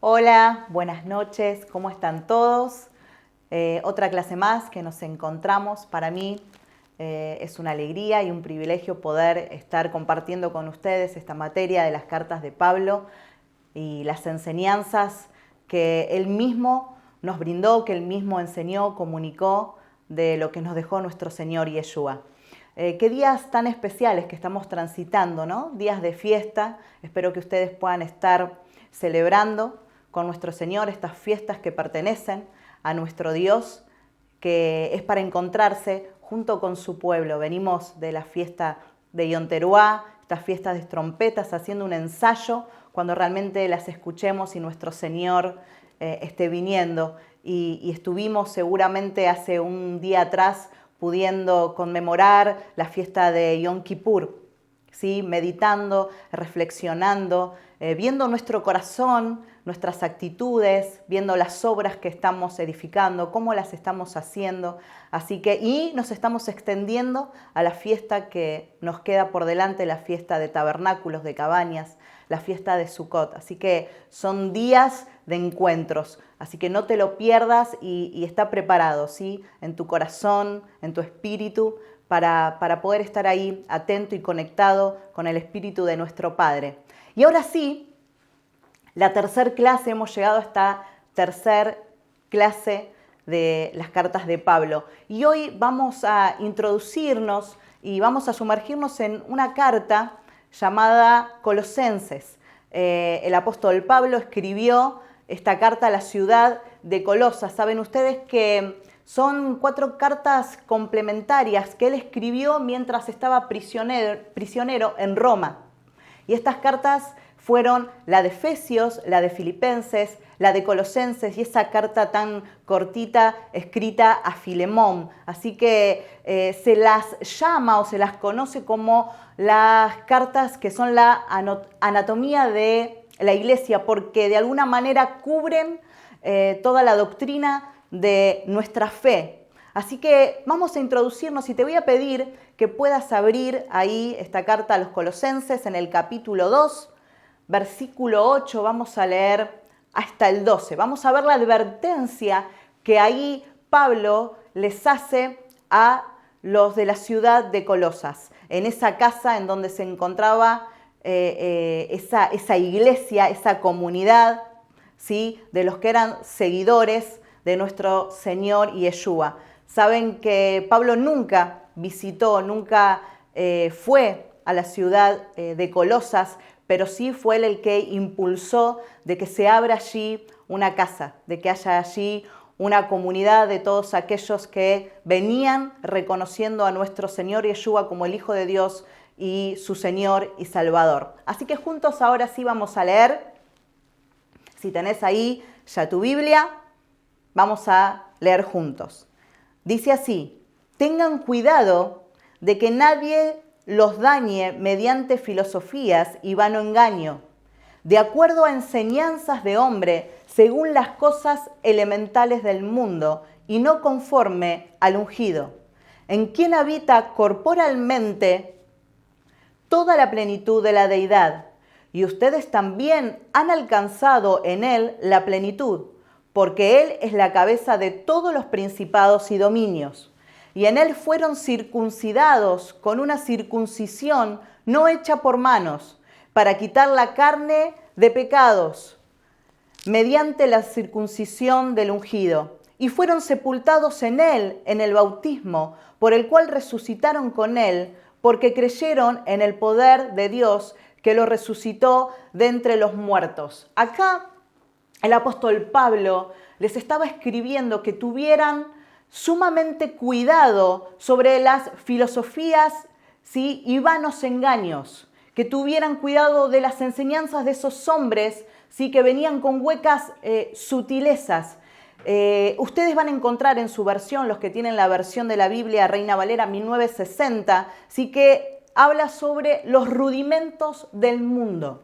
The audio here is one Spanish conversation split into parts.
Hola, buenas noches, ¿cómo están todos? Otra clase más que nos encontramos. Para mí es una alegría y un privilegio poder estar compartiendo con ustedes esta materia de las cartas de Pablo y las enseñanzas que él mismo nos brindó, que él mismo enseñó, comunicó de lo que nos dejó nuestro Señor Yeshua. Qué días tan especiales que estamos transitando, ¿no? Días de fiesta. Espero que ustedes puedan estar celebrando con nuestro Señor estas fiestas que pertenecen a nuestro Dios, que es para encontrarse junto con su pueblo. Venimos de la fiesta de Yom Teruá, estas fiestas de trompetas, haciendo un ensayo cuando realmente las escuchemos y nuestro Señor esté viniendo. Y estuvimos seguramente hace un día atrás pudiendo conmemorar la fiesta de Yom Kippur, ¿sí? Meditando, reflexionando, viendo nuestro corazón, nuestras actitudes, viendo las obras que estamos edificando, cómo las estamos haciendo. Y nos estamos extendiendo a la fiesta que nos queda por delante, la fiesta de tabernáculos, de cabañas, la fiesta de Sukkot. Así que son días de encuentros, así que no te lo pierdas y está preparado, ¿sí? En tu corazón, en tu espíritu, para poder estar ahí atento y conectado con el espíritu de nuestro Padre. Y ahora sí, la tercera clase, hemos llegado a esta tercera clase de las cartas de Pablo. Y hoy vamos a introducirnos y vamos a sumergirnos en una carta llamada Colosenses. El apóstol Pablo escribió esta carta a la ciudad de Colosas. Saben ustedes que son 4 cartas complementarias que él escribió mientras estaba prisionero en Roma. Y estas cartas fueron la de Efesios, la de Filipenses, la de Colosenses y esa carta tan cortita escrita a Filemón. Así que se las llama o se las conoce como las cartas que son la anatomía de la iglesia, porque de alguna manera cubren toda la doctrina de nuestra fe. Así que vamos a introducirnos y te voy a pedir que puedas abrir ahí esta carta a los Colosenses en el capítulo 2, versículo 8, vamos a leer hasta el 12. Vamos a ver la advertencia que ahí Pablo les hace a los de la ciudad de Colosas, en esa casa en donde se encontraba esa iglesia, esa comunidad, ¿sí? De los que eran seguidores de nuestro Señor Yeshua. Saben que Pablo nunca visitó, nunca fue a la ciudad de Colosas, pero sí fue él el que impulsó de que se abra allí una casa, de que haya allí una comunidad de todos aquellos que venían reconociendo a nuestro Señor Yeshua como el Hijo de Dios y su Señor y Salvador. Así que juntos ahora sí vamos a leer. Si tenés ahí ya tu Biblia, vamos a leer juntos. Dice así: tengan cuidado de que nadie los dañe mediante filosofías y vano engaño, de acuerdo a enseñanzas de hombre, según las cosas elementales del mundo, y no conforme al ungido, en quien habita corporalmente toda la plenitud de la deidad, y ustedes también han alcanzado en él la plenitud, porque él es la cabeza de todos los principados y dominios. Y en él fueron circuncidados con una circuncisión no hecha por manos, para quitar la carne de pecados, mediante la circuncisión del ungido. Y fueron sepultados en él en el bautismo, por el cual resucitaron con él, porque creyeron en el poder de Dios que lo resucitó de entre los muertos. Acá el apóstol Pablo les estaba escribiendo que tuvieran sumamente cuidado sobre las filosofías, ¿sí? Y vanos engaños, que tuvieran cuidado de las enseñanzas de esos hombres, ¿sí? Que venían con huecas sutilezas. Ustedes van a encontrar en su versión, los que tienen la versión de la Biblia Reina Valera 1960, ¿sí? Que habla sobre los rudimentos del mundo.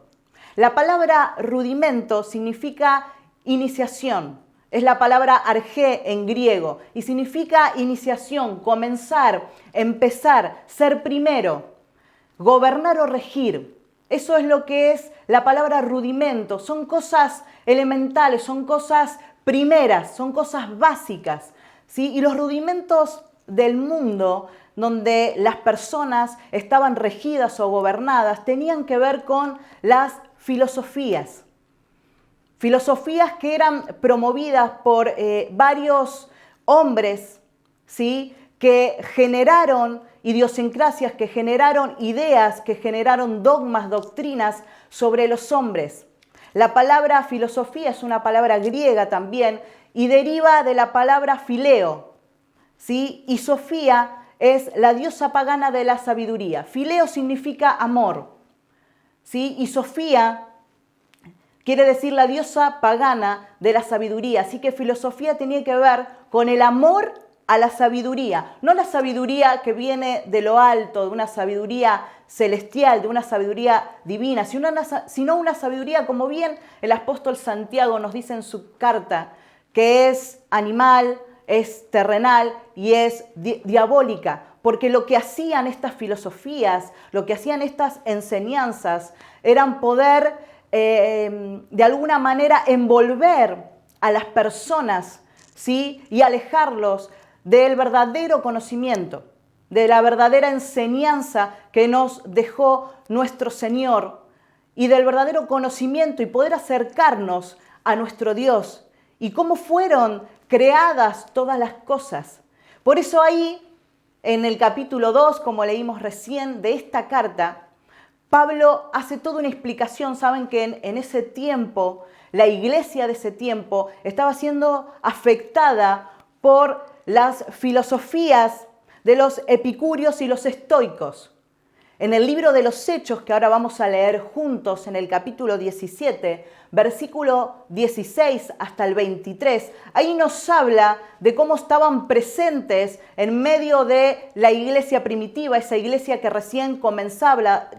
La palabra rudimento significa iniciación. Es la palabra arjé en griego y significa iniciación, comenzar, empezar, ser primero, gobernar o regir. Eso es lo que es la palabra rudimento. Son cosas elementales, son cosas primeras, son cosas básicas, ¿sí? Y los rudimentos del mundo, donde las personas estaban regidas o gobernadas, tenían que ver con las filosofías. Filosofías que eran promovidas por varios hombres, ¿sí? Que generaron idiosincrasias, que generaron ideas, que generaron dogmas, doctrinas sobre los hombres. La palabra filosofía es una palabra griega también y deriva de la palabra fileo, ¿sí? Y Sofía es la diosa pagana de la sabiduría. Fileo significa amor, ¿sí? Y Sofía quiere decir la diosa pagana de la sabiduría. Así que filosofía tenía que ver con el amor a la sabiduría. No la sabiduría que viene de lo alto, de una sabiduría celestial, de una sabiduría divina, sino una sabiduría, como bien el apóstol Santiago nos dice en su carta, que es animal, es terrenal y es diabólica. Porque lo que hacían estas filosofías, lo que hacían estas enseñanzas, eran poder de alguna manera envolver a las personas, ¿sí? Y alejarlos del verdadero conocimiento, de la verdadera enseñanza que nos dejó nuestro Señor y del verdadero conocimiento y poder acercarnos a nuestro Dios y cómo fueron creadas todas las cosas. Por eso ahí, en el capítulo 2, como leímos recién de esta carta, Pablo hace toda una explicación. Saben que en ese tiempo, la iglesia de ese tiempo estaba siendo afectada por las filosofías de los epicúreos y los estoicos. En el libro de los Hechos, que ahora vamos a leer juntos en el capítulo 17, versículo 16 hasta el 23, ahí nos habla de cómo estaban presentes en medio de la iglesia primitiva, esa iglesia que recién comenzaba,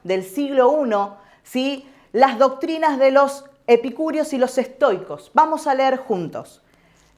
del siglo I, ¿sí? Las doctrinas de los epicúreos y los estoicos. Vamos a leer juntos.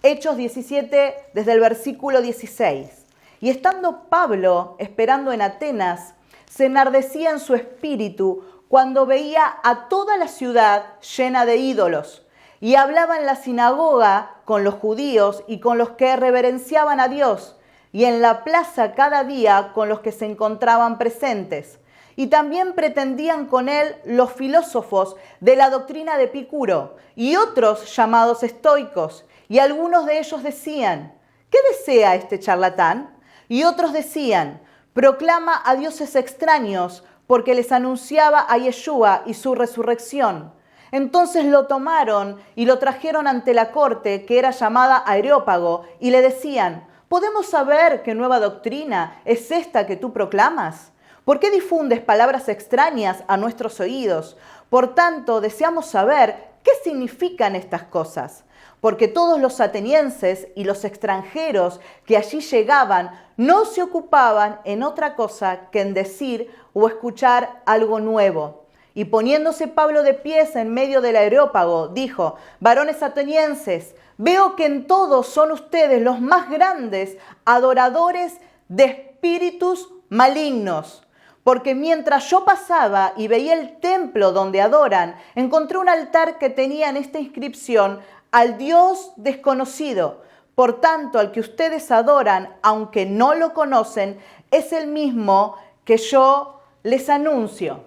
Hechos 17, desde el versículo 16. Y estando Pablo esperando en Atenas, se enardecía en su espíritu cuando veía a toda la ciudad llena de ídolos, y hablaba en la sinagoga con los judíos y con los que reverenciaban a Dios, y en la plaza cada día con los que se encontraban presentes. Y también pretendían con él los filósofos de la doctrina de Epicuro y otros llamados estoicos. Y algunos de ellos decían, ¿qué desea este charlatán? Y otros decían, proclama a dioses extraños, porque les anunciaba a Yeshua y su resurrección. Entonces lo tomaron y lo trajeron ante la corte, que era llamada Areópago, y le decían, ¿podemos saber qué nueva doctrina es esta que tú proclamas? ¿Por qué difundes palabras extrañas a nuestros oídos? Por tanto, deseamos saber qué significan estas cosas. Porque todos los atenienses y los extranjeros que allí llegaban no se ocupaban en otra cosa que en decir o escuchar algo nuevo. Y poniéndose Pablo de pies en medio del Areópago, dijo, varones atenienses, veo que en todos son ustedes los más grandes adoradores de espíritus malignos. Porque mientras yo pasaba y veía el templo donde adoran, encontré un altar que tenía en esta inscripción, al Dios desconocido. Por tanto, al que ustedes adoran, aunque no lo conocen, es el mismo que yo les anuncio.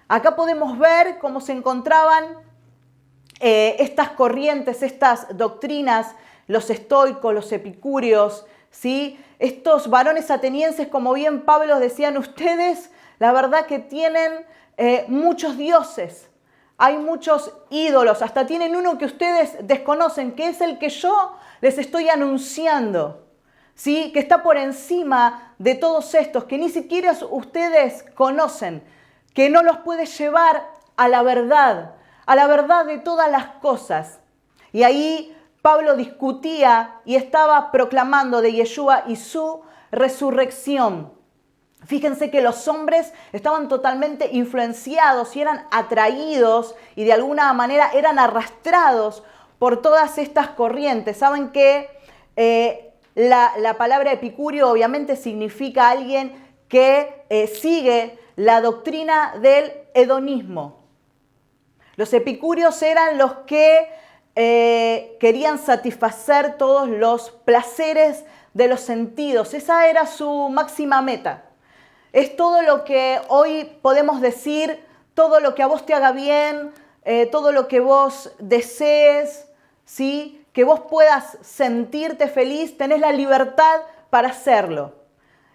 Acá podemos ver cómo se encontraban estas corrientes, estas doctrinas, los estoicos, los epicúreos, ¿sí? Estos varones atenienses, como bien Pablo decían, ustedes, la verdad que tienen muchos dioses. Hay muchos ídolos, hasta tienen uno que ustedes desconocen, que es el que yo les estoy anunciando, ¿sí? Que está por encima de todos estos, que ni siquiera ustedes conocen, que no los puede llevar a la verdad de todas las cosas. Y ahí Pablo discutía y estaba proclamando de Yeshua y su resurrección. Fíjense que los hombres estaban totalmente influenciados y eran atraídos y de alguna manera eran arrastrados por todas estas corrientes. Saben que la palabra epicúreo obviamente significa alguien que sigue la doctrina del hedonismo. Los epicúreos eran los que querían satisfacer todos los placeres de los sentidos. Esa era su máxima meta. Es todo lo que hoy podemos decir, todo lo que a vos te haga bien, todo lo que vos desees, ¿sí? Que vos puedas sentirte feliz, tenés la libertad para hacerlo.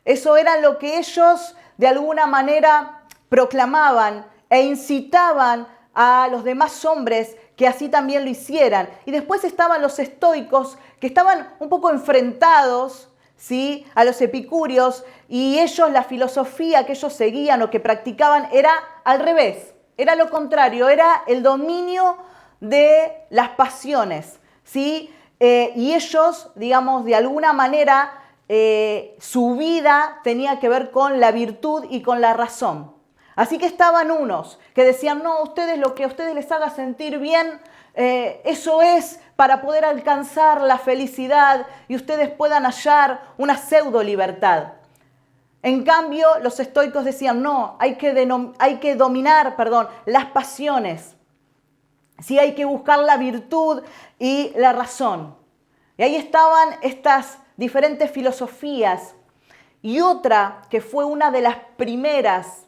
Eso era lo que ellos de alguna manera proclamaban e incitaban a los demás hombres que así también lo hicieran. Y después estaban los estoicos, que estaban un poco enfrentados, ¿sí?, a los epicúreos, y ellos, la filosofía que ellos seguían o que practicaban era al revés, era lo contrario, era el dominio de las pasiones, ¿sí? Y ellos, digamos, de alguna manera, su vida tenía que ver con la virtud y con la razón. Así que estaban unos que decían, no, ustedes lo que a ustedes les haga sentir bien, eso es para poder alcanzar la felicidad y ustedes puedan hallar una pseudo libertad. En cambio, los estoicos decían, no, hay que dominar, las pasiones. Sí, hay que buscar la virtud y la razón. Y ahí estaban estas diferentes filosofías. Y otra que fue una de las primeras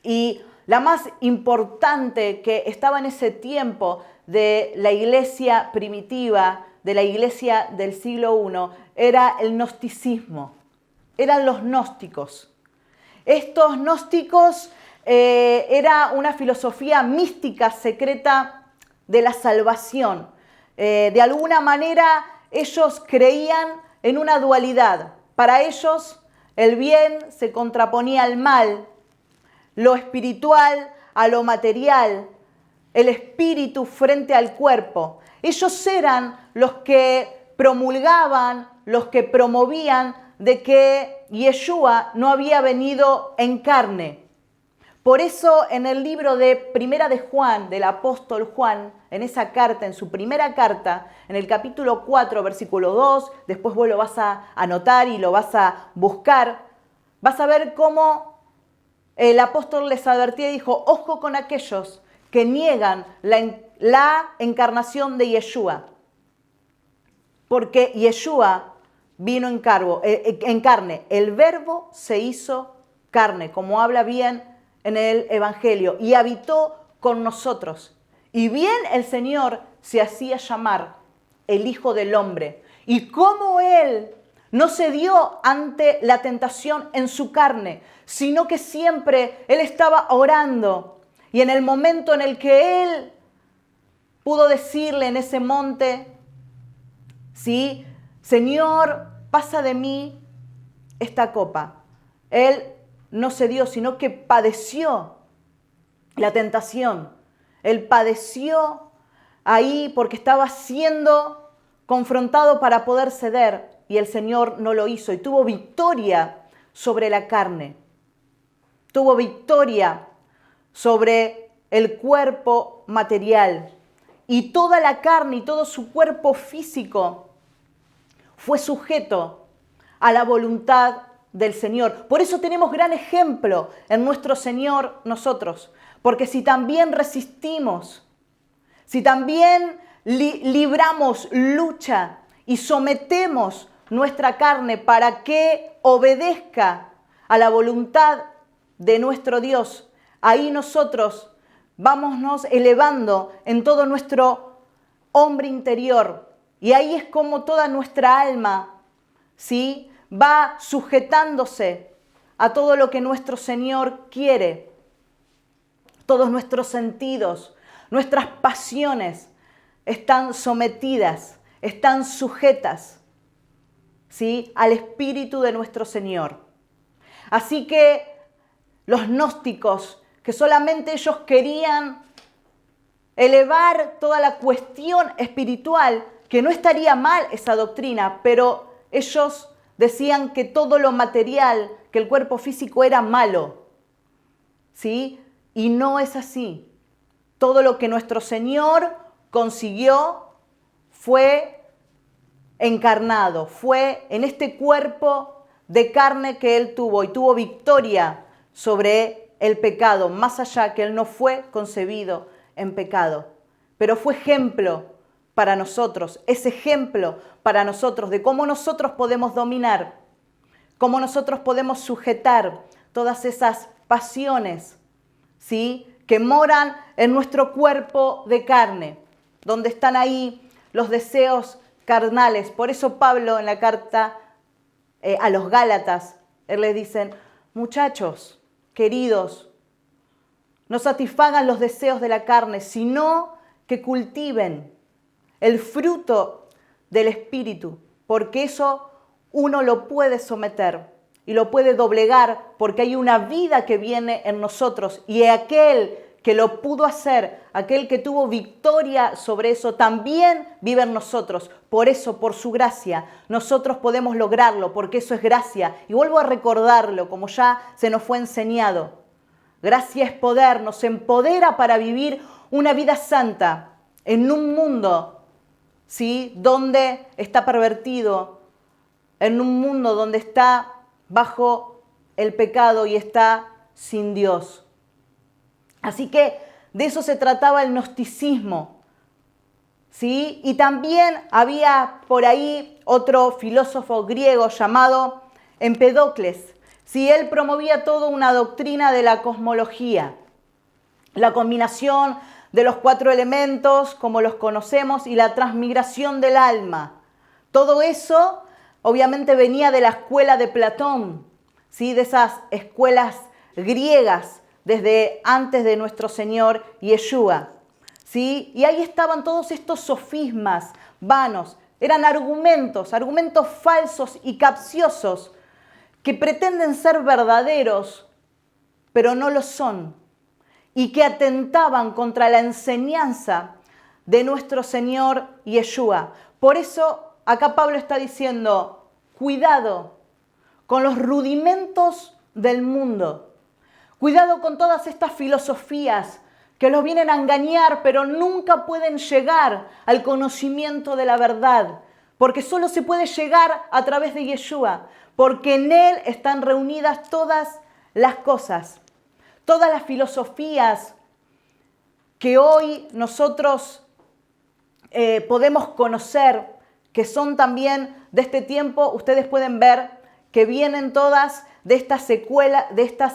y la más importante que estaba en ese tiempo de la iglesia primitiva, de la iglesia del siglo I, era el gnosticismo. Eran los gnósticos. Estos gnósticos era una filosofía mística secreta de la salvación. De alguna manera ellos creían en una dualidad. Para ellos el bien se contraponía al mal, lo espiritual a lo material, el espíritu frente al cuerpo. Ellos eran los que promulgaban, los que promovían de que Yeshua no había venido en carne. Por eso en el libro de Primera de Juan, del apóstol Juan, en esa carta, en su primera carta, en el capítulo 4, versículo 2, después vos lo vas a anotar y lo vas a buscar, vas a ver cómo el apóstol les advertía y dijo, ojo con aquellos que niegan la encarnación de Yeshua, porque Yeshua vino en carne, el verbo se hizo carne, como habla bien en el Evangelio, y habitó con nosotros. Y bien el Señor se hacía llamar el Hijo del Hombre. Y cómo Él no se dio ante la tentación en su carne, sino que siempre Él estaba orando. Y en el momento en el que Él pudo decirle en ese monte, ¿sí?, Señor, pasa de mí esta copa. Él no se dio, sino que padeció la tentación. Él padeció ahí porque estaba siendo confrontado para poder ceder y el Señor no lo hizo y tuvo victoria sobre la carne. Tuvo victoria sobre el cuerpo material y toda la carne y todo su cuerpo físico fue sujeto a la voluntad del Señor. Por eso tenemos gran ejemplo en nuestro Señor nosotros. Porque si también resistimos, si también libramos lucha y sometemos nuestra carne para que obedezca a la voluntad de nuestro Dios, ahí nosotros vámonos elevando en todo nuestro hombre interior. Y ahí es como toda nuestra alma, ¿sí?, va sujetándose a todo lo que nuestro Señor quiere. Todos nuestros sentidos, nuestras pasiones están sometidas, están sujetas, ¿sí?, al Espíritu de nuestro Señor. Así que los gnósticos, que solamente ellos querían elevar toda la cuestión espiritual, que no estaría mal esa doctrina, pero ellos decían que todo lo material, que el cuerpo físico era malo, ¿sí? Y no es así. Todo lo que nuestro Señor consiguió fue encarnado, fue en este cuerpo de carne que Él tuvo y tuvo victoria sobre el pecado, más allá que Él no fue concebido en pecado, pero fue ejemplo para nosotros, es ejemplo para nosotros de cómo nosotros podemos dominar, cómo nosotros podemos sujetar todas esas pasiones, ¿sí?, que moran en nuestro cuerpo de carne, donde están ahí los deseos carnales. Por eso Pablo en la carta a los Gálatas, él les dice: muchachos, queridos, no satisfagan los deseos de la carne, sino que cultiven el fruto del Espíritu, porque eso uno lo puede someter y lo puede doblegar, porque hay una vida que viene en nosotros, y aquel que lo pudo hacer, aquel que tuvo victoria sobre eso, también vive en nosotros. Por eso, por su gracia, nosotros podemos lograrlo, porque eso es gracia. Y vuelvo a recordarlo, como ya se nos fue enseñado. Gracia es poder, nos empodera para vivir una vida santa en un mundo, ¿sí?, donde está pervertido, en un mundo donde está bajo el pecado y está sin Dios. Así que de eso se trataba el gnosticismo, ¿sí? Y también había por ahí otro filósofo griego llamado Empedocles. ¿Sí? Él promovía toda una doctrina de la cosmología, la combinación de los 4 elementos como los conocemos y la transmigración del alma. Todo eso obviamente venía de la escuela de Platón, ¿sí?, de esas escuelas griegas desde antes de nuestro Señor Yeshua, ¿sí? Y ahí estaban todos estos sofismas vanos, eran argumentos falsos y capciosos que pretenden ser verdaderos, pero no lo son, y que atentaban contra la enseñanza de nuestro Señor Yeshua. Por eso acá Pablo está diciendo: cuidado con los rudimentos del mundo. Cuidado con todas estas filosofías que los vienen a engañar, pero nunca pueden llegar al conocimiento de la verdad, porque solo se puede llegar a través de Yeshua, porque en Él están reunidas todas las cosas, todas las filosofías que hoy nosotros podemos conocer, que son también de este tiempo. Ustedes pueden ver que vienen todas de estas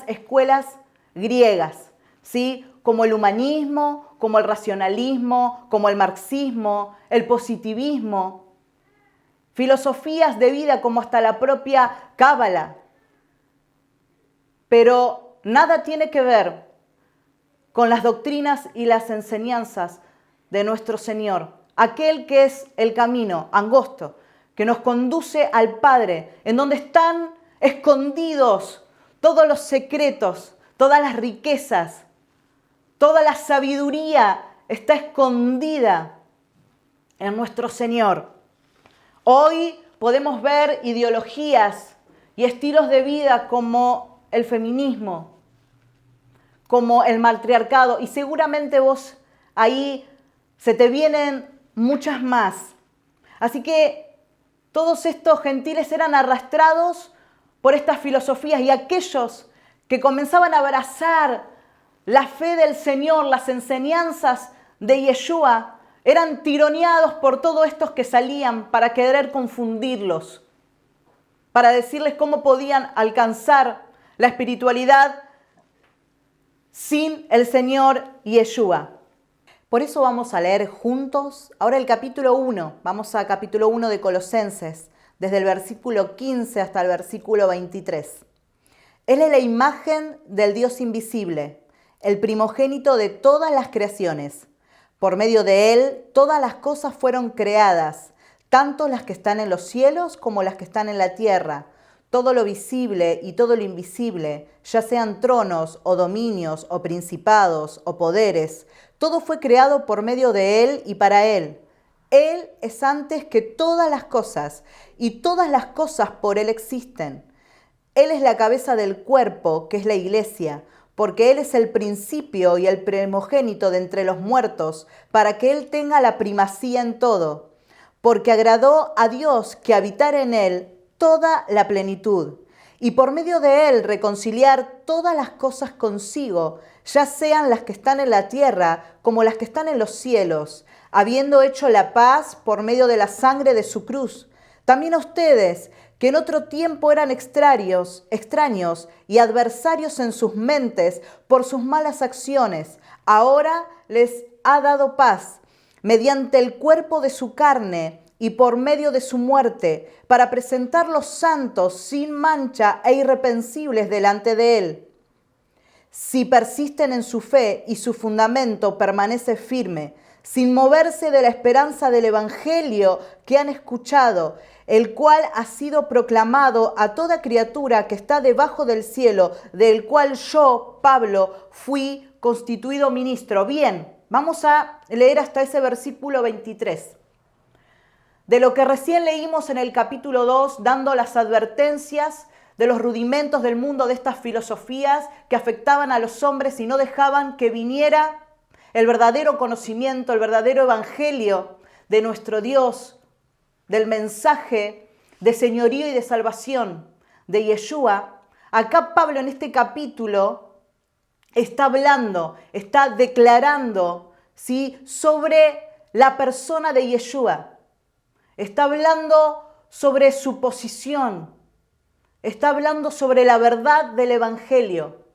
escuelas griegas, ¿sí?, como el humanismo, como el racionalismo, como el marxismo, el positivismo, filosofías de vida como hasta la propia Cábala. Pero nada tiene que ver con las doctrinas y las enseñanzas de nuestro Señor, aquel que es el camino angosto, que nos conduce al Padre, en donde están escondidos todos los secretos, todas las riquezas, toda la sabiduría está escondida en nuestro Señor. Hoy podemos ver ideologías y estilos de vida como el feminismo, como el matriarcado, y seguramente vos ahí se te vienen muchas más. Así que todos estos gentiles eran arrastrados por estas filosofías, y aquellos que comenzaban a abrazar la fe del Señor, las enseñanzas de Yeshua, eran tironeados por todos estos que salían para querer confundirlos, para decirles cómo podían alcanzar la espiritualidad sin el Señor Yeshua. Por eso vamos a leer juntos ahora el capítulo 1. Vamos a capítulo 1 de Colosenses, desde el versículo 15 hasta el versículo 23. Él es la imagen del Dios invisible, el primogénito de todas las creaciones. Por medio de Él, todas las cosas fueron creadas, tanto las que están en los cielos como las que están en la tierra. Todo lo visible y todo lo invisible, ya sean tronos o dominios o principados o poderes, todo fue creado por medio de Él y para Él. Él es antes que todas las cosas, y todas las cosas por Él existen. Él es la cabeza del cuerpo, que es la iglesia, porque Él es el principio y el primogénito de entre los muertos, para que Él tenga la primacía en todo. Porque agradó a Dios que habitara en Él toda la plenitud, y por medio de él reconciliar todas las cosas consigo, ya sean las que están en la tierra como las que están en los cielos, habiendo hecho la paz por medio de la sangre de su cruz. También a ustedes, que en otro tiempo eran extraños y adversarios en sus mentes por sus malas acciones, ahora les ha dado paz mediante el cuerpo de su carne y por medio de su muerte, para presentarlos santos, sin mancha e irreprensibles delante de él. Si persisten en su fe y su fundamento permanece firme, sin moverse de la esperanza del Evangelio que han escuchado, el cual ha sido proclamado a toda criatura que está debajo del cielo, del cual yo, Pablo, fui constituido ministro. Bien, vamos a leer hasta ese versículo 23. De lo que recién leímos en el capítulo 2, dando las advertencias de los rudimentos del mundo, de estas filosofías que afectaban a los hombres y no dejaban que viniera el verdadero conocimiento, el verdadero evangelio de nuestro Dios, del mensaje de señorío y de salvación de Yeshua. Acá Pablo en este capítulo está hablando, está declarando, ¿sí?, sobre la persona de Yeshua. Está hablando sobre su posición. Está hablando sobre la verdad del evangelio.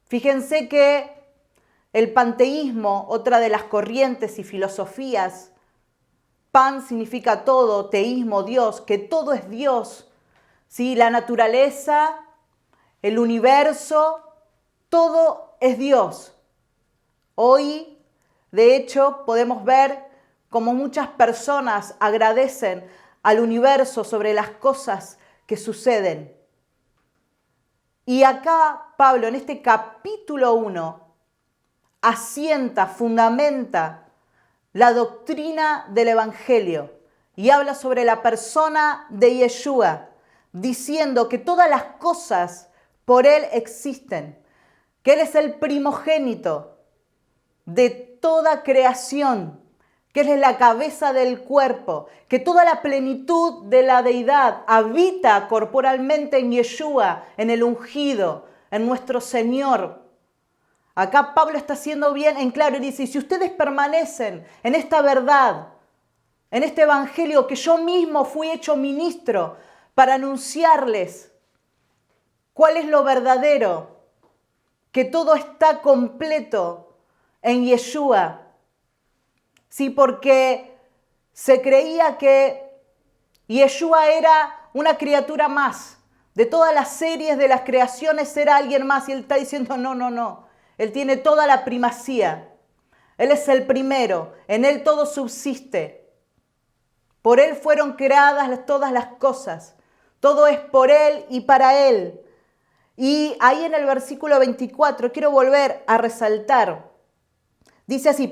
Fíjense que el panteísmo, otra de las corrientes y filosofías, pan significa todo, teísmo, Dios, que todo es Dios, ¿sí? La naturaleza, el universo, todo es Dios. Hoy, de hecho, podemos ver cómo muchas personas agradecen al universo sobre las cosas que suceden. Y acá Pablo, en este capítulo 1, asienta, fundamenta la doctrina del Evangelio y habla sobre la persona de Yeshua, diciendo que todas las cosas por él existen, que él es el primogénito de toda creación, que él es la cabeza del cuerpo, que toda la plenitud de la deidad habita corporalmente en Yeshua, en el ungido, en nuestro Señor. Acá Pablo está haciendo bien en claro y dice, si ustedes permanecen en esta verdad, en este evangelio que yo mismo fui hecho ministro para anunciarles cuál es lo verdadero, que todo está completo en Yeshua. Sí, porque se creía que Yeshua era una criatura más. De todas las series de las creaciones era alguien más. Y él está diciendo, no. Él tiene toda la primacía. Él es el primero. En él todo subsiste. Por él fueron creadas todas las cosas. Todo es por él y para él. Y ahí en el versículo 24, quiero volver a resaltar. Dice así,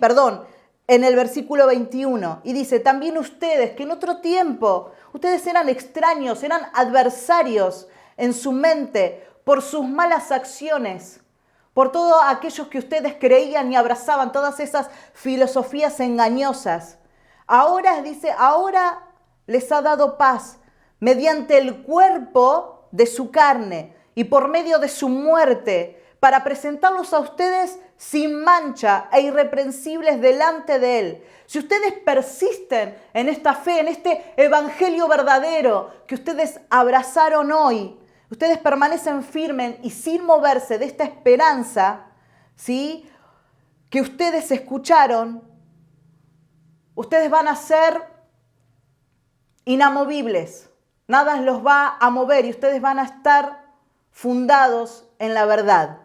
en el versículo 21, y dice, también ustedes, que en otro tiempo, ustedes eran extraños, eran adversarios en su mente por sus malas acciones, por todos aquellos que ustedes creían y abrazaban, todas esas filosofías engañosas. Ahora, dice, ahora les ha dado paz mediante el cuerpo de su carne y por medio de su muerte, para presentarlos a ustedes sin mancha e irreprensibles delante de él. Si ustedes persisten en esta fe, en este evangelio verdadero que ustedes abrazaron hoy, ustedes permanecen firmes y sin moverse de esta esperanza, ¿sí?, que ustedes escucharon, ustedes van a ser inamovibles. Nada los va a mover y ustedes van a estar fundados en la verdad.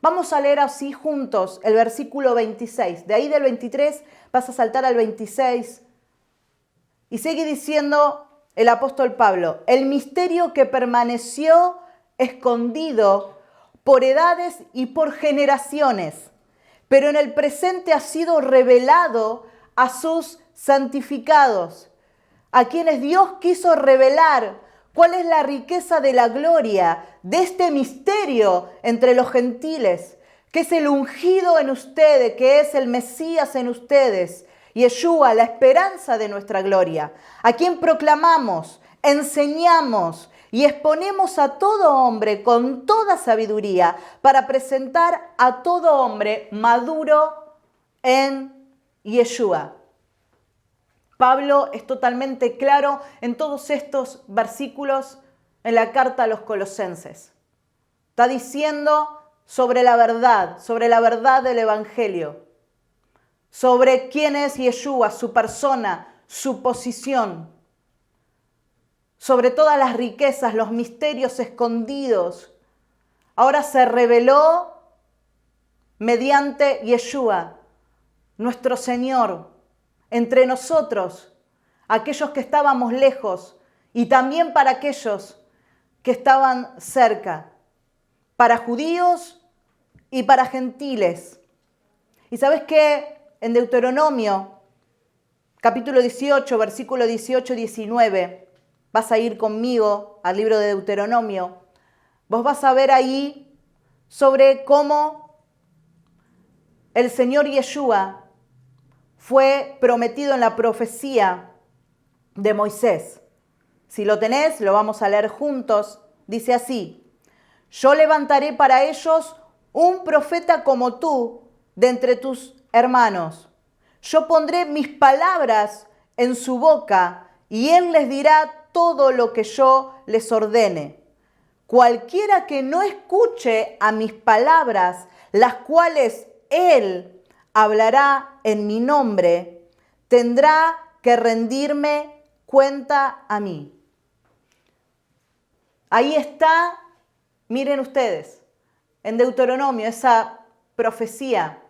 Vamos a leer así juntos el versículo 26. De ahí del 23 vas a saltar al 26. Y sigue diciendo el apóstol Pablo, el misterio que permaneció escondido por edades y por generaciones, pero en el presente ha sido revelado a sus santificados, a quienes Dios quiso revelar cuál es la riqueza de la gloria de este misterio entre los gentiles, que es el ungido en ustedes, que es el Mesías en ustedes, Yeshua, la esperanza de nuestra gloria, a quien proclamamos, enseñamos y exponemos a todo hombre con toda sabiduría para presentar a todo hombre maduro en Yeshua. Pablo es totalmente claro en todos estos versículos en la carta a los Colosenses. Está diciendo sobre la verdad del Evangelio, sobre quién es Yeshua, su persona, su posición, sobre todas las riquezas, los misterios escondidos. Ahora se reveló mediante Yeshua, nuestro Señor, entre nosotros, aquellos que estábamos lejos y también para aquellos que estaban cerca, para judíos y para gentiles. Y sabes que en Deuteronomio, capítulo 18, versículo 18 y 19, vas a ir conmigo al libro de Deuteronomio, vos vas a ver ahí sobre cómo el Señor Yeshua fue prometido en la profecía de Moisés. Si lo tenés, lo vamos a leer juntos. Dice así: yo levantaré para ellos un profeta como tú de entre tus hermanos. Yo pondré mis palabras en su boca y él les dirá todo lo que yo les ordene. Cualquiera que no escuche a mis palabras, las cuales él hablará en mi nombre, tendrá que rendirme cuenta a mí. Ahí está, miren ustedes, en Deuteronomio, esa profecía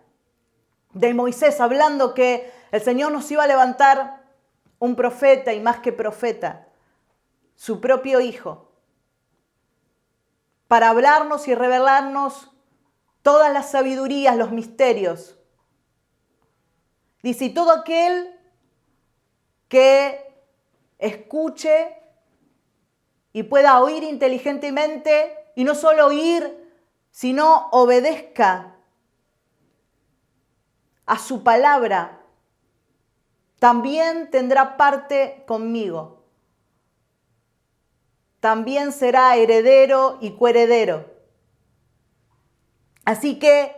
de Moisés hablando que el Señor nos iba a levantar un profeta y más que profeta, su propio Hijo, para hablarnos y revelarnos todas las sabidurías, los misterios. Dice, y todo aquel que escuche y pueda oír inteligentemente, y no solo oír, sino obedezca a su palabra, también tendrá parte conmigo. También será heredero y coheredero. Así que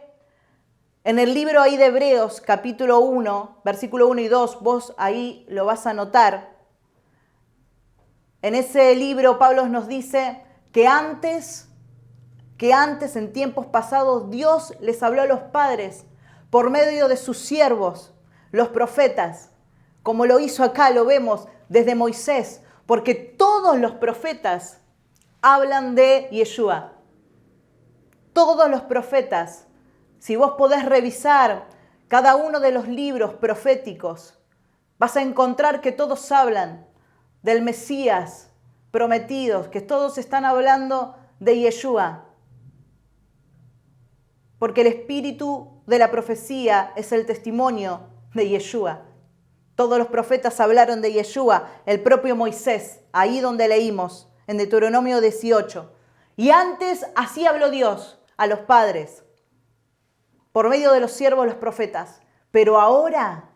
en el libro ahí de Hebreos, capítulo 1, versículo 1 y 2, vos ahí lo vas a notar. En ese libro Pablo nos dice que antes, en tiempos pasados, Dios les habló a los padres por medio de sus siervos, los profetas, como lo hizo acá, lo vemos desde Moisés, porque todos los profetas hablan de Yeshua. Todos los profetas, si vos podés revisar cada uno de los libros proféticos, vas a encontrar que todos hablan del Mesías prometido, que todos están hablando de Yeshua. Porque el espíritu de la profecía es el testimonio de Yeshua. Todos los profetas hablaron de Yeshua, el propio Moisés, ahí donde leímos, en Deuteronomio 18. Y antes así habló Dios a los padres, por medio de los siervos, los profetas. Pero ahora,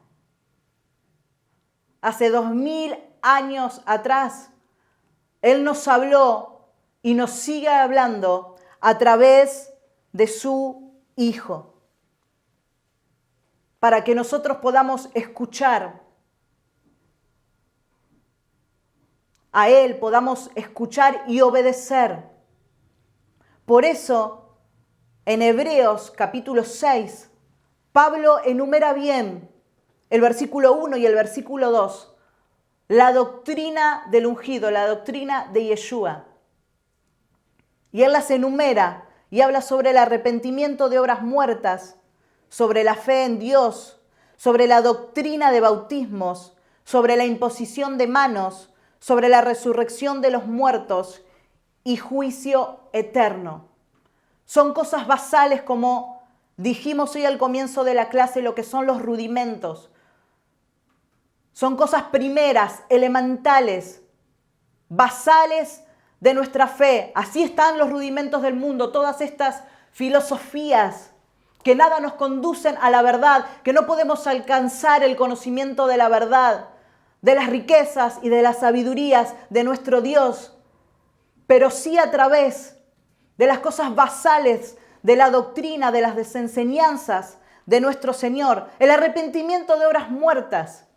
hace 2000 años atrás, Él nos habló y nos sigue hablando a través de su Hijo, para que nosotros podamos escuchar a Él, podamos escuchar y obedecer. Por eso, en Hebreos capítulo 6, Pablo enumera bien el versículo 1 y el versículo 2, la doctrina del ungido, la doctrina de Yeshua. Y él las enumera y habla sobre el arrepentimiento de obras muertas, sobre la fe en Dios, sobre la doctrina de bautismos, sobre la imposición de manos, sobre la resurrección de los muertos y juicio eterno. Son cosas basales, como dijimos hoy al comienzo de la clase, lo que son los rudimentos. Son cosas primeras, elementales, basales de nuestra fe. Así están los rudimentos del mundo, todas estas filosofías que nada nos conducen a la verdad, que no podemos alcanzar el conocimiento de la verdad, de las riquezas y de las sabidurías de nuestro Dios. pero sí a través de las cosas basales de la doctrina, de las enseñanzas de nuestro Señor. El arrepentimiento de obras muertas.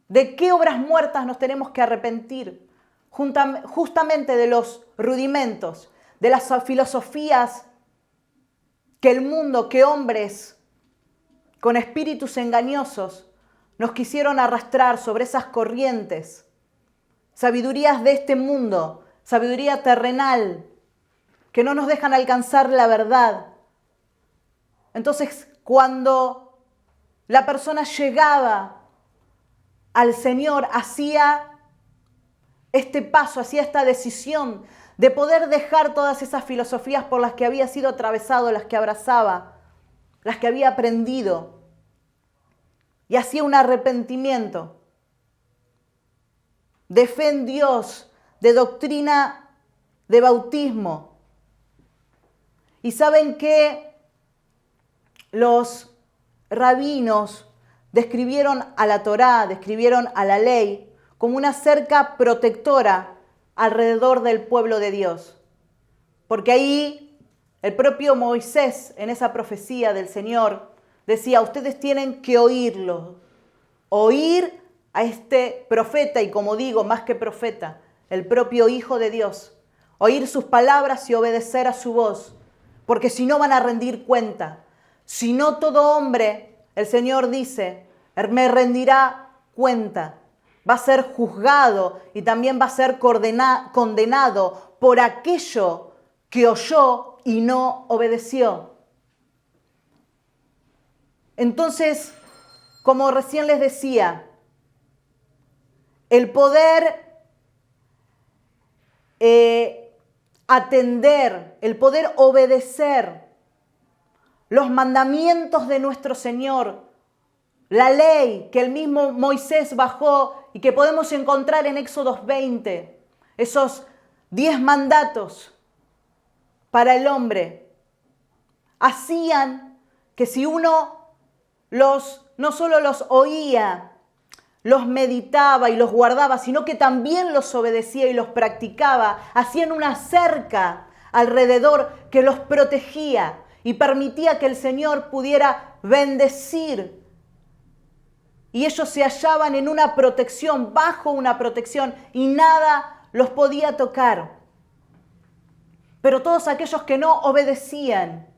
¿De qué obras muertas nos tenemos que arrepentir? Justamente de los rudimentos, de las filosofías que el mundo, que hombres con espíritus engañosos nos quisieron arrastrar sobre esas corrientes. Sabidurías de este mundo, sabiduría terrenal, que no nos dejan alcanzar la verdad. Entonces, cuando la persona llegaba al Señor, hacía este paso, hacía esta decisión de poder dejar todas esas filosofías por las que había sido atravesado, las que abrazaba, las que había aprendido, y hacía un arrepentimiento de fe en Dios, de doctrina de bautismo. Y saben que los rabinos describieron a la Torá, describieron a la ley como una cerca protectora alrededor del pueblo de Dios. Porque ahí el propio Moisés, en esa profecía del Señor, decía, ustedes tienen que oírlo, oír a este profeta, y como digo, más que profeta, el propio Hijo de Dios, oír sus palabras y obedecer a su voz, porque si no van a rendir cuenta. Si no, todo hombre, el Señor dice, me rendirá cuenta. Va a ser juzgado y también va a ser condenado por aquello que oyó y no obedeció. Entonces, como recién les decía, el poder atender, el poder obedecer los mandamientos de nuestro Señor, la ley que el mismo Moisés bajó y que podemos encontrar en Éxodo 20, esos 10 mandatos para el hombre, hacían que si uno no solo los oía, los meditaba y los guardaba, sino que también los obedecía y los practicaba, hacían una cerca alrededor que los protegía y permitía que el Señor pudiera bendecir. Y ellos se hallaban en una protección, bajo una protección, y nada los podía tocar. Pero todos aquellos que no obedecían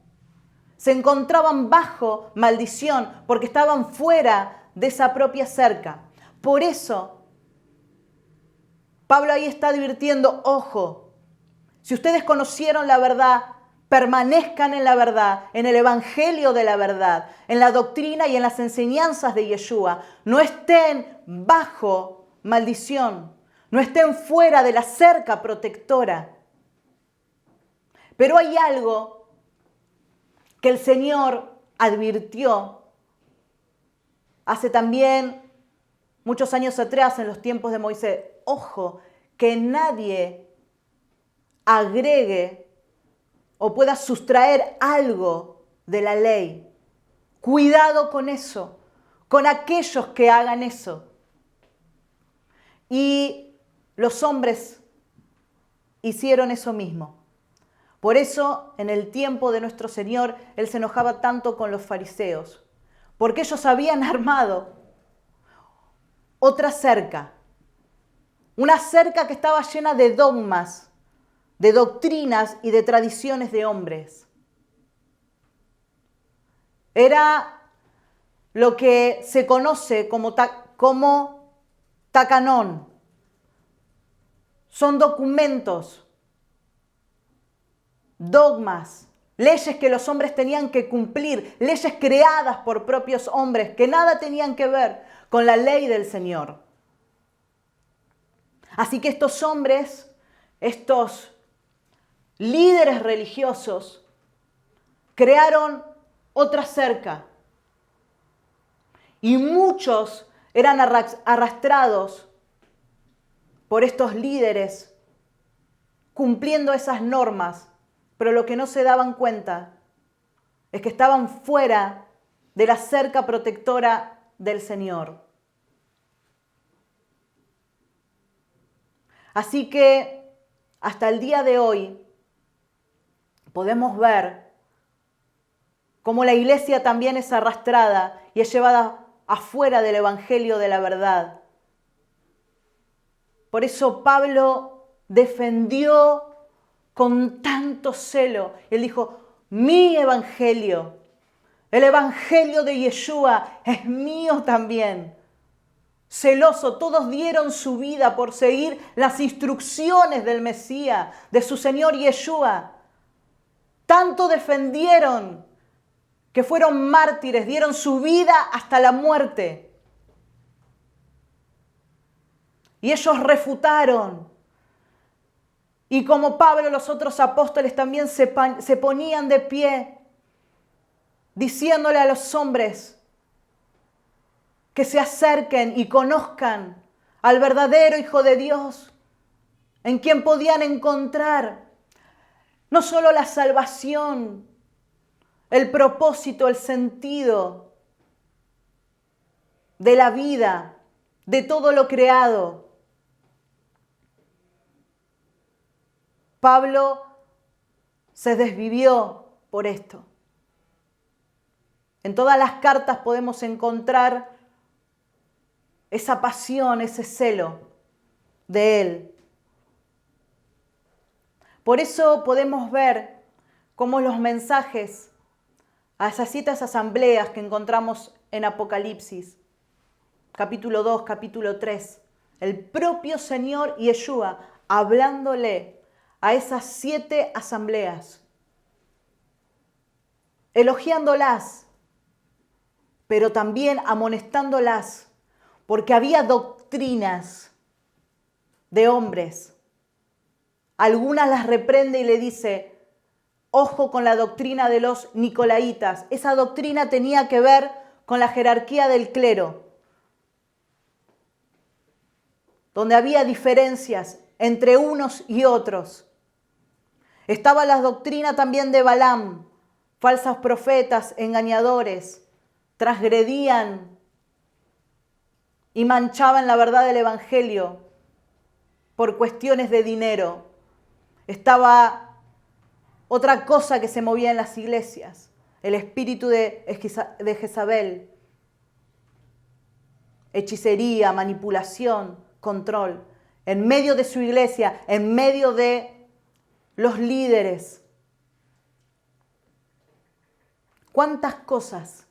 se encontraban bajo maldición porque estaban fuera de esa propia cerca. Por eso, Pablo ahí está advirtiendo, ojo, si ustedes conocieron la verdad, permanezcan en la verdad, en el evangelio de la verdad, en la doctrina y en las enseñanzas de Yeshua. No estén bajo maldición, no estén fuera de la cerca protectora. Pero hay algo que el Señor advirtió hace también muchos años atrás, en los tiempos de Moisés. Ojo, que nadie agregue o pueda sustraer algo de la ley. Cuidado con eso, con aquellos que hagan eso. Y los hombres hicieron eso mismo. Por eso, en el tiempo de nuestro Señor, Él se enojaba tanto con los fariseos, porque ellos habían armado otra cerca, una cerca que estaba llena de dogmas, de doctrinas y de tradiciones de hombres. Era lo que se conoce como tacanón. Son documentos, dogmas, leyes que los hombres tenían que cumplir, leyes creadas por propios hombres que nada tenían que ver con la ley del Señor. Así que estos hombres, estos líderes religiosos, crearon otra cerca. Y muchos eran arrastrados por estos líderes cumpliendo esas normas, pero lo que no se daban cuenta es que estaban fuera de la cerca protectora del Señor. Así que hasta el día de hoy podemos ver cómo la iglesia también es arrastrada y es llevada afuera del evangelio de la verdad. Por eso Pablo defendió con tanto celo. Él dijo, mi evangelio, el evangelio de Yeshua es mío también. Celoso, todos dieron su vida por seguir las instrucciones del Mesías, de su Señor Yeshua. Tanto defendieron que fueron mártires, dieron su vida hasta la muerte. Y ellos refutaron. Y como Pablo, los otros apóstoles también se ponían de pie, diciéndole a los hombres que se acerquen y conozcan al verdadero Hijo de Dios, en quien podían encontrar no solo la salvación, el propósito, el sentido de la vida, de todo lo creado. Pablo se desvivió por esto. En todas las cartas podemos encontrar esa pasión, ese celo de él. Por eso podemos ver cómo los mensajes a esas 7 asambleas que encontramos en Apocalipsis, capítulo 2, capítulo 3, el propio Señor Yeshua hablándole a esas 7 asambleas, elogiándolas, pero también amonestándolas, porque había doctrinas de hombres. Algunas las reprende y le dice, ojo con la doctrina de los nicolaitas. Esa doctrina tenía que ver con la jerarquía del clero, donde había diferencias entre unos y otros. Estaba la doctrina también de Balaam, falsos profetas, engañadores, transgredían y manchaban la verdad del evangelio por cuestiones de dinero. Estaba otra cosa que se movía en las iglesias, el espíritu de Jezabel, hechicería, manipulación, control, en medio de su iglesia, en medio de los líderes. ¿Cuántas cosas?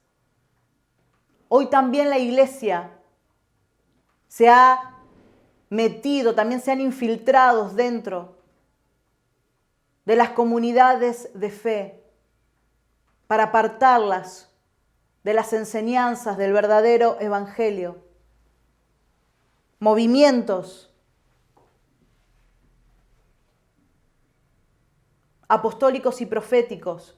Hoy también la iglesia se ha metido, también se han infiltrado dentro de las comunidades de fe para apartarlas de las enseñanzas del verdadero evangelio. Movimientos apostólicos y proféticos,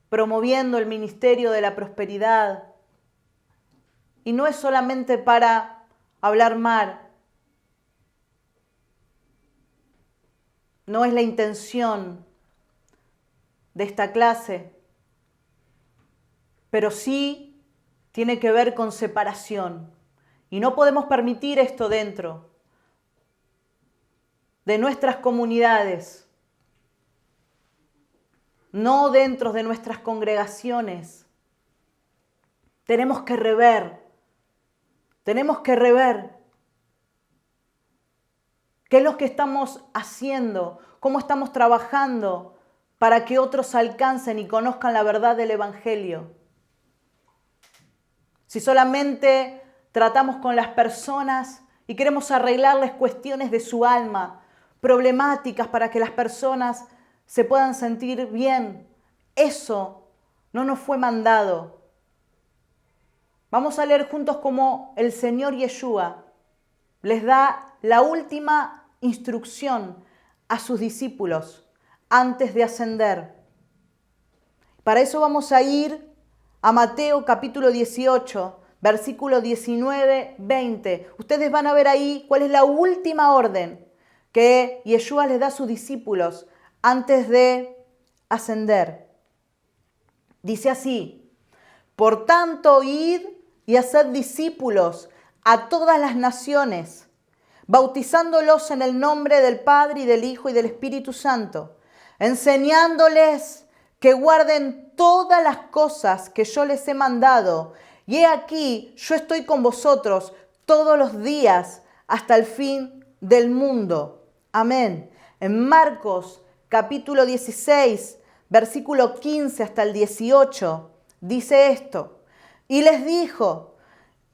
promoviendo el ministerio de la prosperidad. Y no es solamente para hablar mal, no es la intención de esta clase, pero sí tiene que ver con separación. Y no podemos permitir esto dentro de nuestras comunidades, no dentro de nuestras congregaciones. Tenemos que rever qué es lo que estamos haciendo, cómo estamos trabajando para que otros alcancen y conozcan la verdad del evangelio. Si solamente tratamos con las personas y queremos arreglarles cuestiones de su alma, problemáticas para que las personas se puedan sentir bien, eso no nos fue mandado. Vamos a leer juntos cómo el Señor Yeshua les da la última instrucción a sus discípulos antes de ascender. Para eso vamos a ir a Mateo capítulo 18, versículo 19, 20. Ustedes van a ver ahí cuál es la última orden que Yeshua les da a sus discípulos antes de ascender. Dice así: por tanto, id y haced discípulos a todas las naciones, bautizándolos en el nombre del Padre y del Hijo y del Espíritu Santo, enseñándoles que guarden todas las cosas que yo les he mandado. Y he aquí, yo estoy con vosotros todos los días hasta el fin del mundo. Amén. En Marcos capítulo 16, versículo 15 hasta el 18, dice esto. Y les dijo: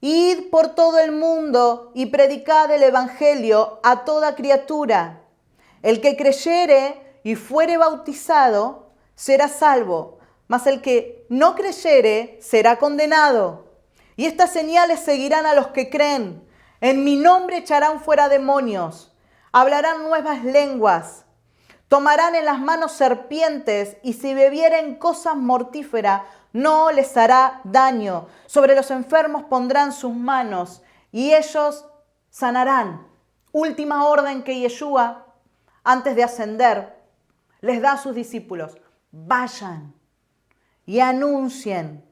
id por todo el mundo y predicad el evangelio a toda criatura. El que creyere y fuere bautizado será salvo, mas el que no creyere será condenado. Y estas señales seguirán a los que creen. En mi nombre echarán fuera demonios, hablarán nuevas lenguas, tomarán en las manos serpientes, y si bebieren cosas mortíferas no les hará daño. Sobre los enfermos pondrán sus manos y ellos sanarán. Última orden que Yeshua, antes de ascender, les da a sus discípulos: vayan y anuncien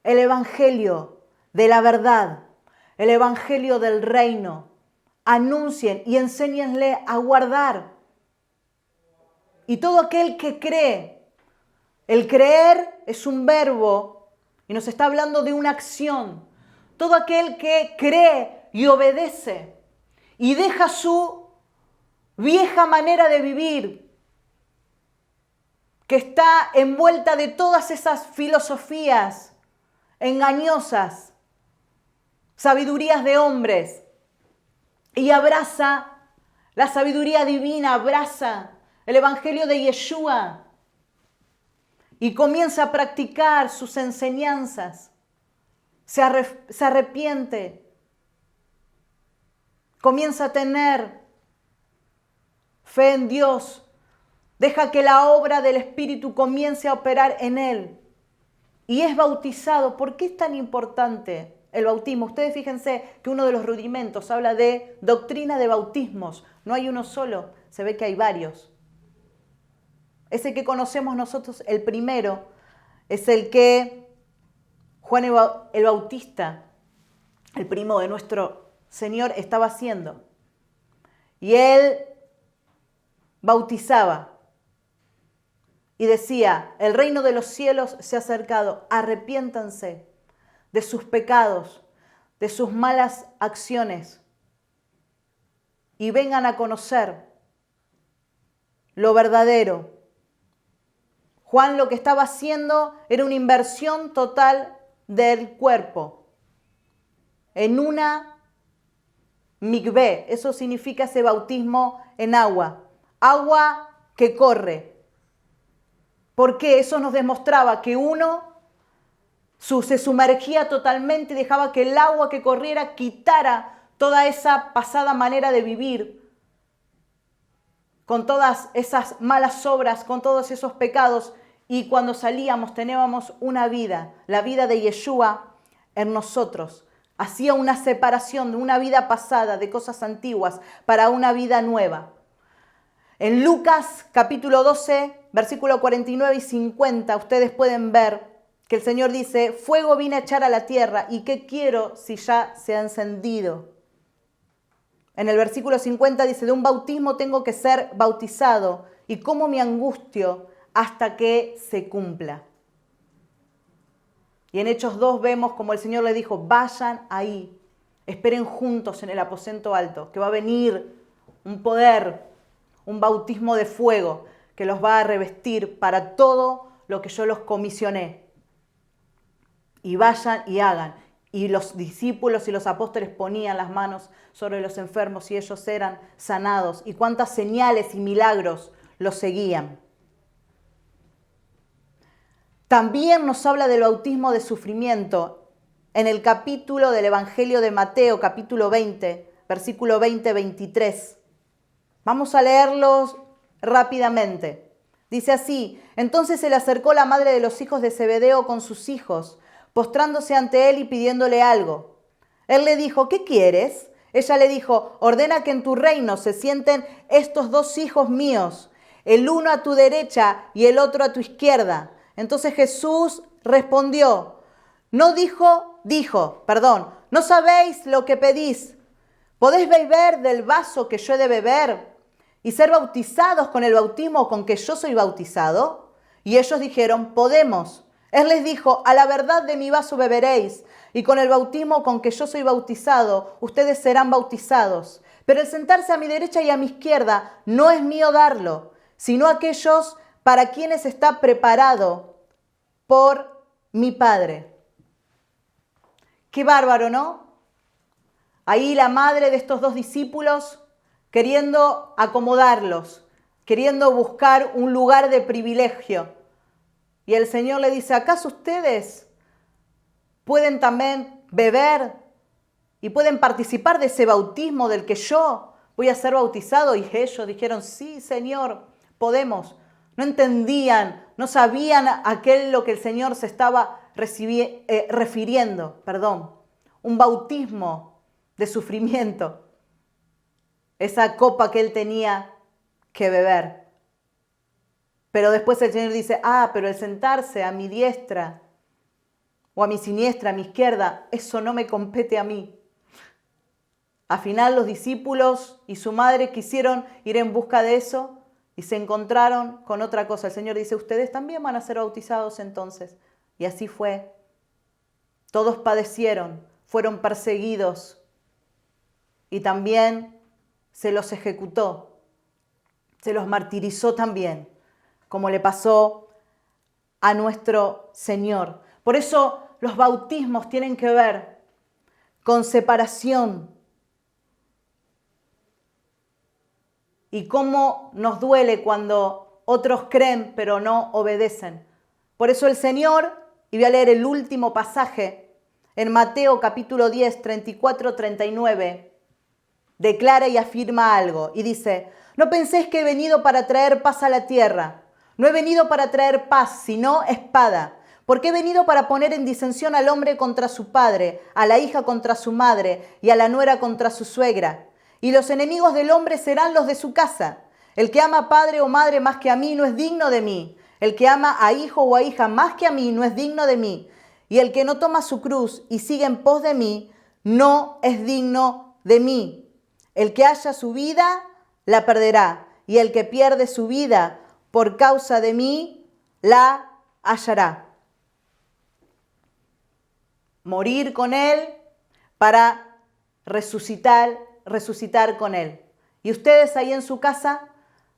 el evangelio de la verdad, el evangelio del reino. Anuncien y enséñenle a guardar. Y todo aquel que cree, el creer es un verbo y nos está hablando de una acción. Todo aquel que cree y obedece y deja su vieja manera de vivir, que está envuelta de todas esas filosofías engañosas, sabidurías de hombres, y abraza la sabiduría divina, abraza el evangelio de Yeshua y comienza a practicar sus enseñanzas, se arrepiente, comienza a tener fe en Dios, deja que la obra del Espíritu comience a operar en él y es bautizado. ¿Por qué es tan importante el bautismo? Ustedes fíjense que uno de los rudimentos habla de doctrina de bautismos. No hay uno solo, se ve que hay varios. Ese que conocemos nosotros, el primero, es el que Juan el Bautista, el primo de nuestro Señor, estaba haciendo. Y él bautizaba y decía: el reino de los cielos se ha acercado, arrepiéntanse de sus pecados, de sus malas acciones y vengan a conocer lo verdadero. Juan lo que estaba haciendo era una inversión total del cuerpo en una mikvé. Eso significa ese bautismo en agua, agua que corre. Porque eso nos demostraba que uno se sumergía totalmente y dejaba que el agua que corriera quitara toda esa pasada manera de vivir, con todas esas malas obras, con todos esos pecados, y cuando salíamos teníamos una vida, la vida de Yeshua en nosotros. Hacía una separación de una vida pasada, de cosas antiguas, para una vida nueva. En Lucas capítulo 12, versículo 49 y 50, ustedes pueden ver que el Señor dice: fuego vine a echar a la tierra, ¿y qué quiero si ya se ha encendido? En el versículo 50 dice: de un bautismo tengo que ser bautizado, y cómo me angustio hasta que se cumpla. Y en Hechos 2 vemos como el Señor le dijo: vayan ahí, esperen juntos en el aposento alto, que va a venir un poder, un bautismo de fuego que los va a revestir para todo lo que yo los comisioné. Y vayan y hagan. Y los discípulos y los apóstoles ponían las manos sobre los enfermos y ellos eran sanados. Y cuántas señales y milagros los seguían. También nos habla del bautismo de sufrimiento en el capítulo del Evangelio de Mateo, capítulo 20, versículo 20-23. Vamos a leerlos rápidamente. Dice así: entonces se le acercó la madre de los hijos de Zebedeo con sus hijos, postrándose ante él y pidiéndole algo. Él le dijo: ¿qué quieres? Ella le dijo: ordena que en tu reino se sienten estos dos hijos míos, el uno a tu derecha y el otro a tu izquierda. Entonces Jesús respondió: no sabéis lo que pedís. ¿Podés beber del vaso que yo he de beber y ser bautizados con el bautismo con que yo soy bautizado? Y ellos dijeron, podemos. Él les dijo, a la verdad de mi vaso beberéis, y con el bautismo con que yo soy bautizado, ustedes serán bautizados. Pero el sentarse a mi derecha y a mi izquierda no es mío darlo, sino aquellos para quienes está preparado por mi Padre. Qué bárbaro, ¿no? Ahí la madre de estos dos discípulos queriendo acomodarlos, queriendo buscar un lugar de privilegio. Y el Señor le dice, ¿acaso ustedes pueden también beber y pueden participar de ese bautismo del que yo voy a ser bautizado? Y ellos dijeron, sí, Señor, podemos. No entendían, no sabían lo que el Señor se estaba refiriendo, un bautismo de sufrimiento, esa copa que él tenía que beber. Pero después el Señor dice, pero el sentarse a mi diestra o a mi siniestra, a mi izquierda, eso no me compete a mí. Al final los discípulos y su madre quisieron ir en busca de eso y se encontraron con otra cosa. El Señor dice, ustedes también van a ser bautizados entonces. Y así fue. Todos padecieron, fueron perseguidos y también se los ejecutó, se los martirizó también, como le pasó a nuestro Señor. Por eso los bautismos tienen que ver con separación. Y cómo nos duele cuando otros creen pero no obedecen. Por eso el Señor, y voy a leer el último pasaje, en Mateo capítulo 10, 34-39, declara y afirma algo y dice, no penséis que he venido para traer paz a la tierra. No he venido para traer paz, sino espada. Porque he venido para poner en disensión al hombre contra su padre, a la hija contra su madre y a la nuera contra su suegra. Y los enemigos del hombre serán los de su casa. El que ama a padre o madre más que a mí no es digno de mí. El que ama a hijo o a hija más que a mí no es digno de mí. Y el que no toma su cruz y sigue en pos de mí no es digno de mí. El que haya su vida, la perderá. Y el que pierde su vida por causa de mí, la hallará. Morir con Él para resucitar con Él. Y ustedes ahí en su casa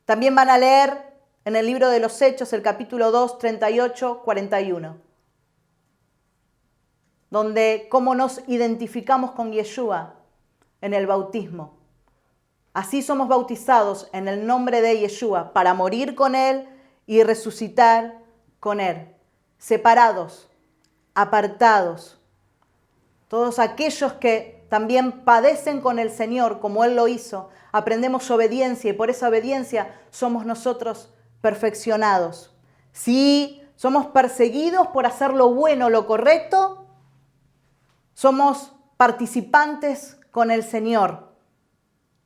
también van a leer en el libro de los Hechos, el capítulo 2, 38, 41. Donde cómo nos identificamos con Yeshua en el bautismo. Así somos bautizados en el nombre de Yeshua para morir con Él y resucitar con Él. Separados, apartados. Todos aquellos que también padecen con el Señor como Él lo hizo, aprendemos obediencia y por esa obediencia somos nosotros perfeccionados. Si somos perseguidos por hacer lo bueno, lo correcto, somos participantes con el Señor.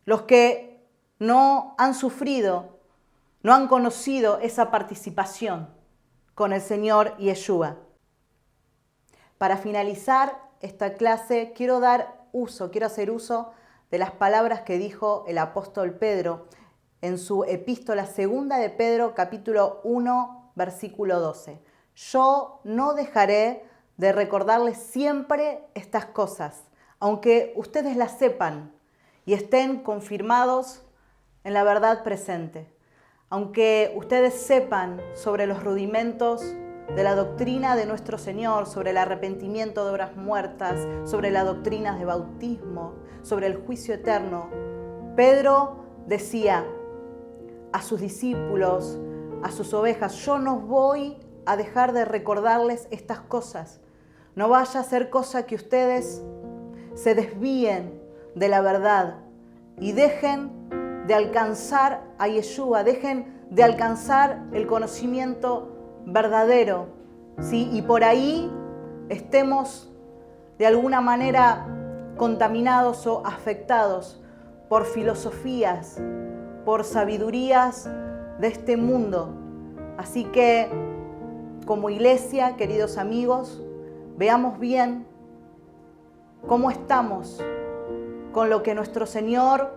Los que no han sufrido, no han conocido esa participación con el Señor Yeshua. Para finalizar esta clase, quiero hacer uso de las palabras que dijo el apóstol Pedro en su epístola segunda de Pedro, capítulo 1, versículo 12. Yo no dejaré de recordarles siempre estas cosas, aunque ustedes las sepan y estén confirmados en la verdad presente. Aunque ustedes sepan sobre los rudimentos de la doctrina de nuestro Señor, sobre el arrepentimiento de obras muertas, sobre la doctrina de bautismo, sobre el juicio eterno, Pedro decía a sus discípulos, a sus ovejas, yo no voy a dejar de recordarles estas cosas. No vaya a ser cosa que ustedes se desvíen de la verdad y dejen de alcanzar a Yeshua, dejen de alcanzar el conocimiento verdadero, ¿sí? Y por ahí estemos de alguna manera contaminados o afectados por filosofías, por sabidurías de este mundo. Así que, como iglesia, queridos amigos, veamos bien cómo estamos con lo que nuestro Señor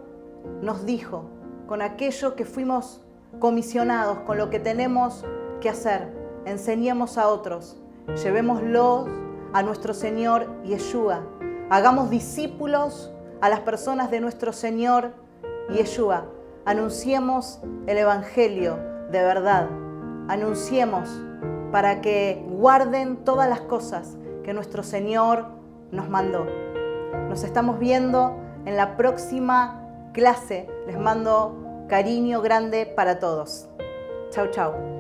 nos dijo, con aquello que fuimos comisionados, con lo que tenemos que hacer. Enseñemos a otros, llevémoslos a nuestro Señor Yeshua. Hagamos discípulos a las personas de nuestro Señor Yeshua. Anunciemos el Evangelio de verdad. Anunciemos para que guarden todas las cosas que nuestro Señor nos mandó. Nos estamos viendo en la próxima clase. Les mando cariño grande para todos. Chau, chau.